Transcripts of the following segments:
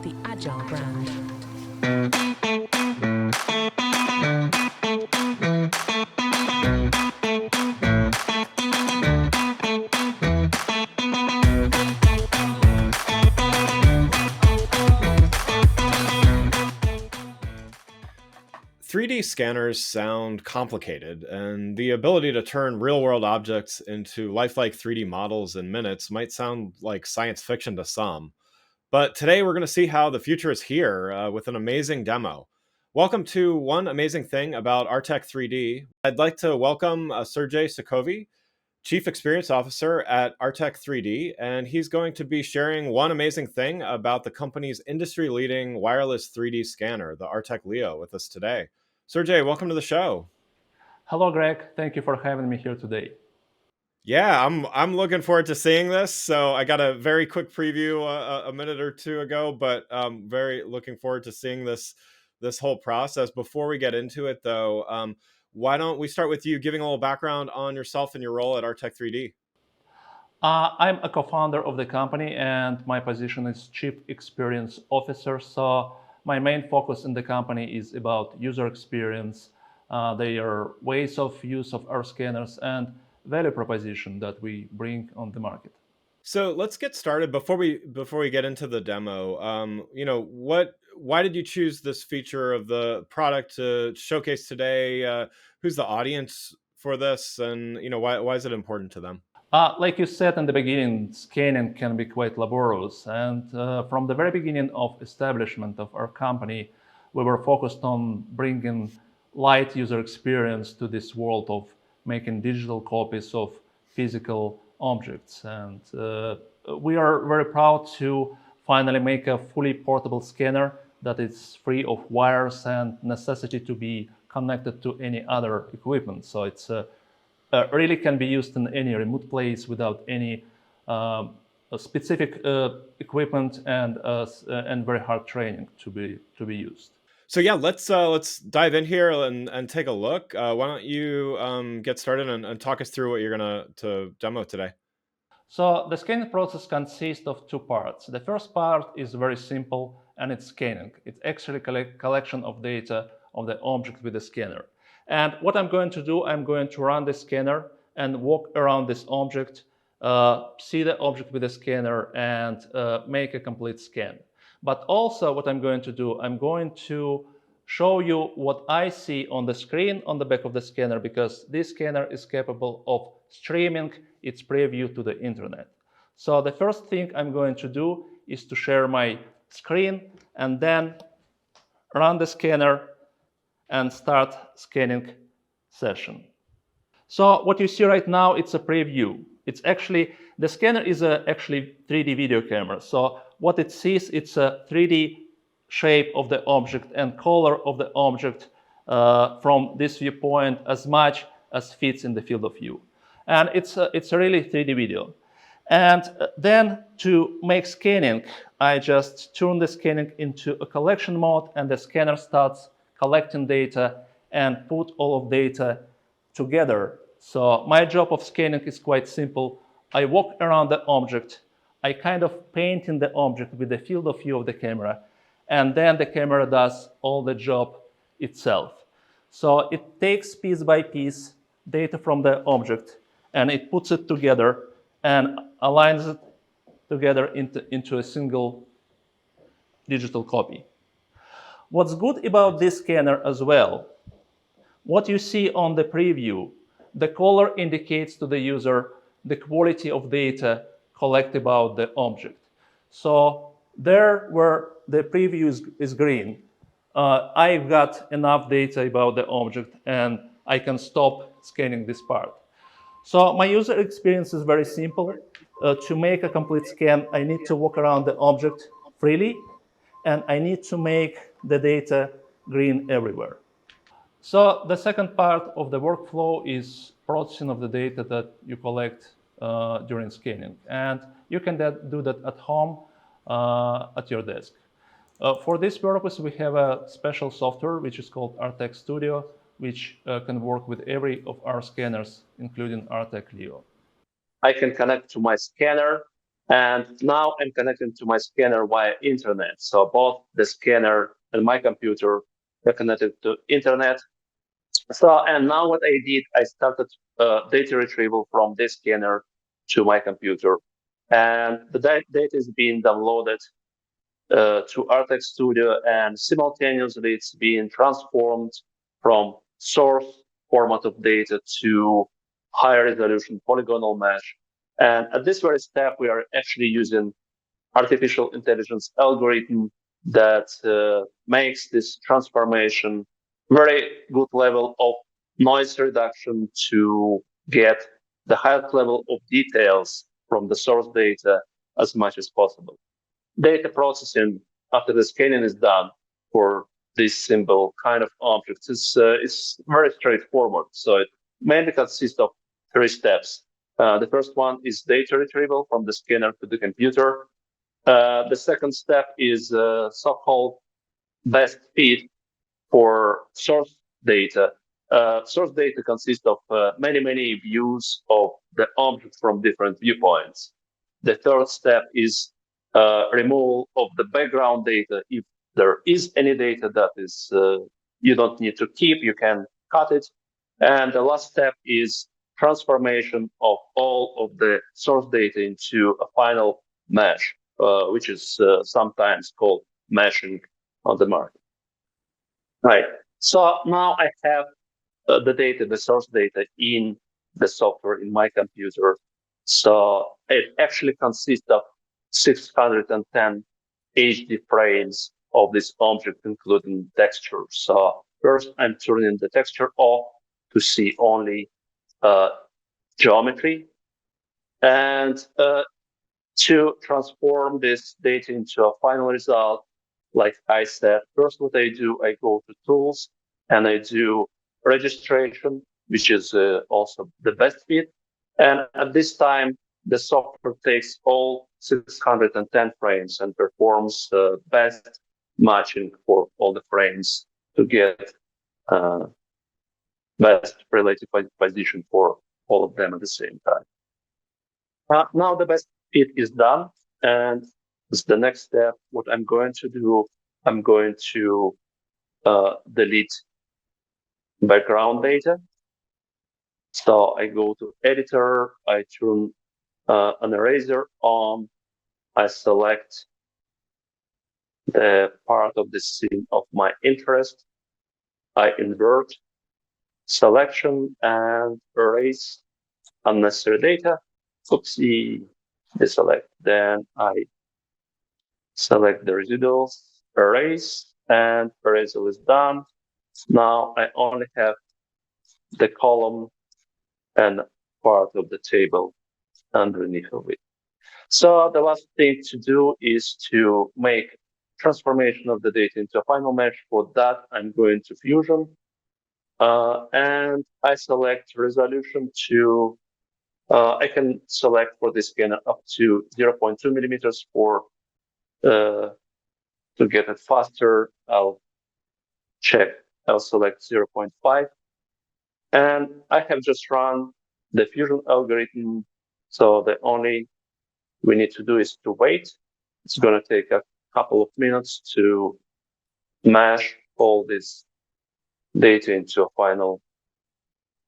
the Agile brand. 3D scanners sound complicated, and the ability to turn real world objects into lifelike 3D models in minutes might sound like science fiction to some. But today we're going to see how the future is here with an amazing demo. Welcome to One Amazing Thing About Artec 3D. I'd like to welcome Sergey Sukhovey, Chief Experience Officer at Artec 3D, and he's going to be sharing one amazing thing about the company's industry-leading wireless 3D scanner, the Artec Leo, with us today. Sergey, welcome to the show. Hello, Greg. Thank you for having me here today. Yeah, I'm looking forward to seeing this. So I got a very quick preview a minute or two ago, but very looking forward to seeing this whole process. Before we get into it, though, why don't we start with you giving a little background on yourself and your role at Artec 3D? I'm a co-founder of the company, and my position is Chief Experience Officer. So my main focus in the company is about user experience, their ways of use of our scanners, and value proposition that we bring on the market. So let's get started. Before we get into the demo, why did you choose this feature of the product to showcase today? Who's the audience for this, and why is it important to them? Like you said in the beginning, scanning can be quite laborious. And from the very beginning of establishment of our company, we were focused on bringing light user experience to this world of making digital copies of physical objects. And we are very proud to finally make a fully portable scanner that is free of wires and necessity to be connected to any other equipment. So it's really can be used in any remote place without any specific equipment and very hard training to be used. So yeah, let's dive in here and take a look. Why don't you get started and talk us through what you're gonna to demo today? So the scanning process consists of two parts. The first part is very simple, and it's scanning. It's actually a collection of data of the object with the scanner. And what I'm going to do, I'm going to run the scanner and walk around this object, see the object with the scanner, and make a complete scan. But also what I'm going to do, I'm going to show you what I see on the screen on the back of the scanner, because this scanner is capable of streaming its preview to the internet. So the first thing I'm going to do is to share my screen and then run the scanner and start scanning session. So what you see right now, it's a preview. It's actually, the scanner is actually 3D video camera. So what it sees, it's a 3D shape of the object and color of the object from this viewpoint as much as fits in the field of view. And it's a really 3D video. And then to make scanning, I just turn the scanning into a collection mode, and the scanner starts collecting data and put all of data together. So my job of scanning is quite simple. I walk around the object, I kind of paint in the object with the field of view of the camera, and then the camera does all the job itself. So it takes piece by piece data from the object, and it puts it together and aligns it together into a single digital copy. What's good about this scanner as well, what you see on the preview, the color indicates to the user the quality of data collected about the object. So there where the preview is green, I've got enough data about the object and I can stop scanning this part. So my user experience is very simple. To make a complete scan, I need to walk around the object freely, and I need to make the data green everywhere. So the second part of the workflow is processing of the data that you collect during scanning. And you can do that at home at your desk. For this purpose, we have a special software which is called Artec Studio, which can work with every of our scanners, including Artec Leo. I can connect to my scanner And now I'm connecting to my scanner via internet. So both the scanner and my computer are connected to internet. So, and now what I did, I started data retrieval from this scanner to my computer. And the data is being downloaded to Artec Studio, and simultaneously it's being transformed from source format of data to higher resolution polygonal mesh. And at this very step, we are actually using artificial intelligence algorithm that makes this transformation very good level of noise reduction to get the highest level of details from the source data as much as possible. Data processing after the scanning is done for this simple kind of objects is very straightforward. So it mainly consists of three steps. The first one is data retrieval from the scanner to the computer. The second step is so-called best fit for source data. Source data consists of many views of the object from different viewpoints. The third step is removal of the background data. If there is any data that is you don't need to keep, you can cut it. And the last step is transformation of all of the source data into a final mesh, which is sometimes called meshing on the market. Right. So now I have the data, the source data in the software in my computer. So it actually consists of 610 HD frames of this object, including texture. So first I'm turning the texture off to see only geometry. And to transform this data into a final result, like I said, first what I do, I go to tools and I do registration, which is also the best fit. And at this time, the software takes all 610 frames and performs best matching for all the frames to get best relative position for all of them at the same time. Now the best fit is done, and it's the next step. What I'm going to do, I'm going to delete background data. So I go to editor, I turn an eraser on, I select the part of the scene of my interest, I invert selection and erase unnecessary data. Oopsie, deselect. Then I select the residuals, erase, and erasal is done. Now I only have the column and part of the table underneath of it. So the last thing to do is to make transformation of the data into a final mesh. For that, I'm going to Fusion, and I select resolution to, I can select for this scanner up to 0.2 millimeters for to get it faster. I'll select 0.5. And I have just run the fusion algorithm. So the only we need to do is to wait. It's going to take a couple of minutes to mash all this data into a final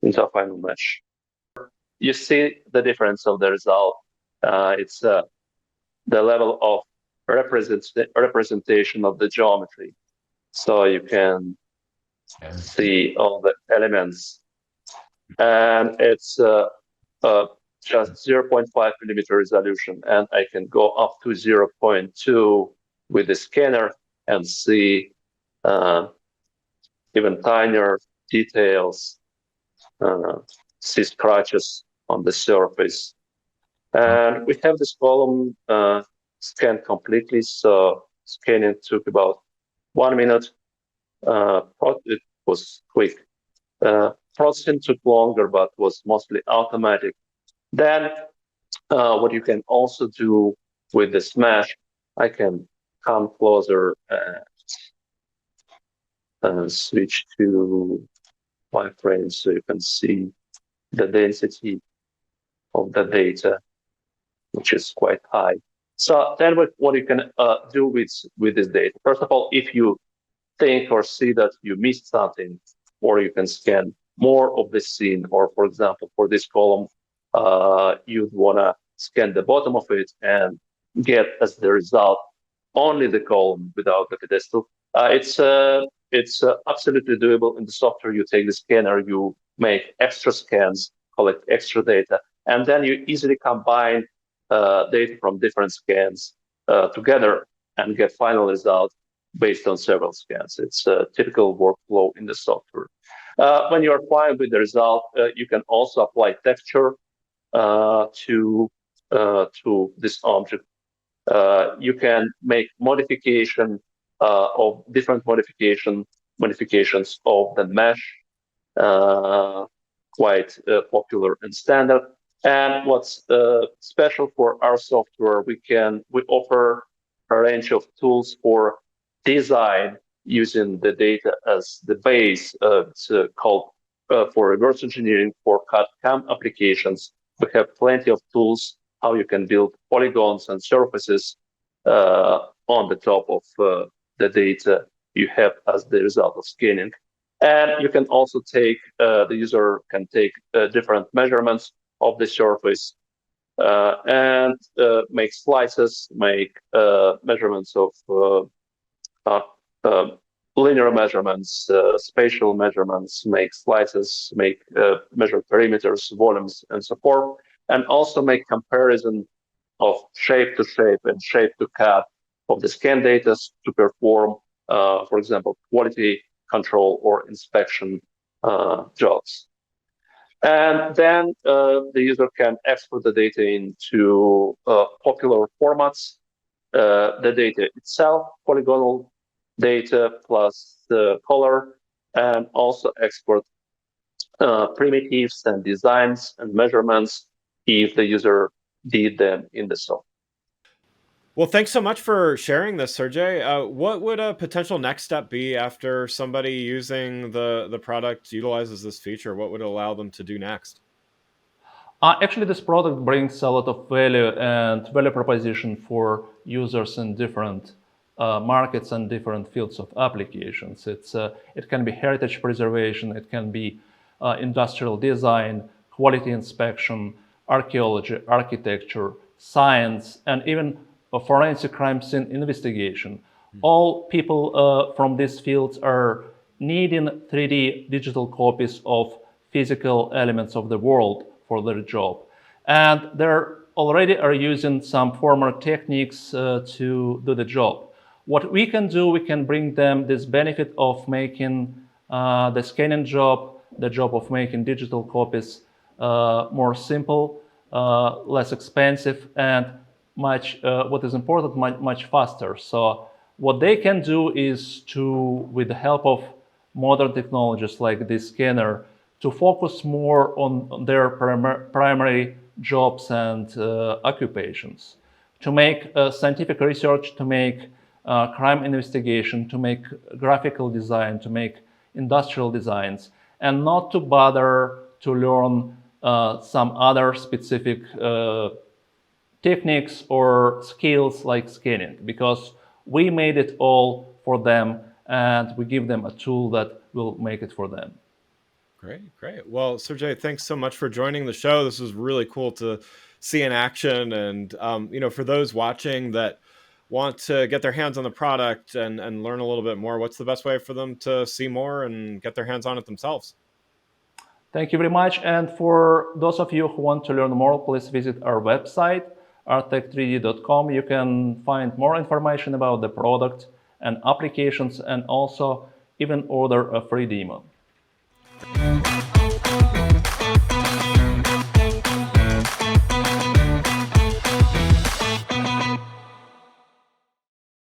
mesh. You see the difference of the result. It's the level of representation of the geometry. So you can see all the elements, and it's just 0.5 millimeter resolution, and I can go up to 0.2 with the scanner and see even tinier details, see scratches on the surface. And we have this column scanned completely, so scanning took about 1 minute. It was quick. Processing took longer, but was mostly automatic. Then what you can also do with the smash, I can come closer and switch to wireframes so you can see the density of the data. which is quite high. So then what you can do with this data. First of all, if you think or see that you missed something, or you can scan more of the scene, or for example, for this column, you'd want to scan the bottom of it and get as the result only the column without the pedestal. It's absolutely doable in the software. You take the scanner, you make extra scans, collect extra data, and then you easily combine data from different scans together and get final result based on several scans. It's a typical workflow in the software. When you're fine with the result, you can also apply texture to this object. You can make modification of different modifications of the mesh, quite popular and standard. And what's special for our software, we offer a range of tools for design using the data as the base. It's called for reverse engineering for CAD/CAM applications. We have plenty of tools how you can build polygons and surfaces on the top of the data you have as the result of scanning. And you can also take, the user can take different measurements of the surface and make slices, make measurements of linear measurements, spatial measurements, make slices, make measure perimeters, volumes, and so forth, and also make comparison of shape to shape and shape to cut of the scan data to perform, for example, quality control or inspection jobs. And then the user can export the data into popular formats, the data itself, polygonal data plus the color, and also export primitives and designs and measurements if the user did them in the software. Well, thanks so much for sharing this, Sergey. What would a potential next step be after somebody using the product utilizes this feature? What would it allow them to do next? Actually, this product brings a lot of value and value proposition for users in different markets and different fields of applications. It can be heritage preservation, it can be industrial design, quality inspection, archaeology, architecture, science, and even forensic crime scene investigation. All people from these fields are needing 3D digital copies of physical elements of the world for their job. And they already are using some former techniques to do the job. What we can do, we can bring them this benefit of making the scanning job, the job of making digital copies more simple, less expensive, and what is important, much faster. So what they can do is to, with the help of modern technologies like this scanner, to focus more on their primary jobs and occupations, to make scientific research, to make crime investigation, to make graphical design, to make industrial designs, and not to bother to learn some other specific techniques or skills like scanning, because we made it all for them and we give them a tool that will make it for them. Great, great. Well, Sergey, thanks so much for joining the show. This was really cool to see in action. And, for those watching that want to get their hands on the product and learn a little bit more, what's the best way for them to see more and get their hands on it themselves? Thank you very much. And for those of you who want to learn more, please visit our website, artec3d.com. You can find more information about the product and applications, and also even order a free demo.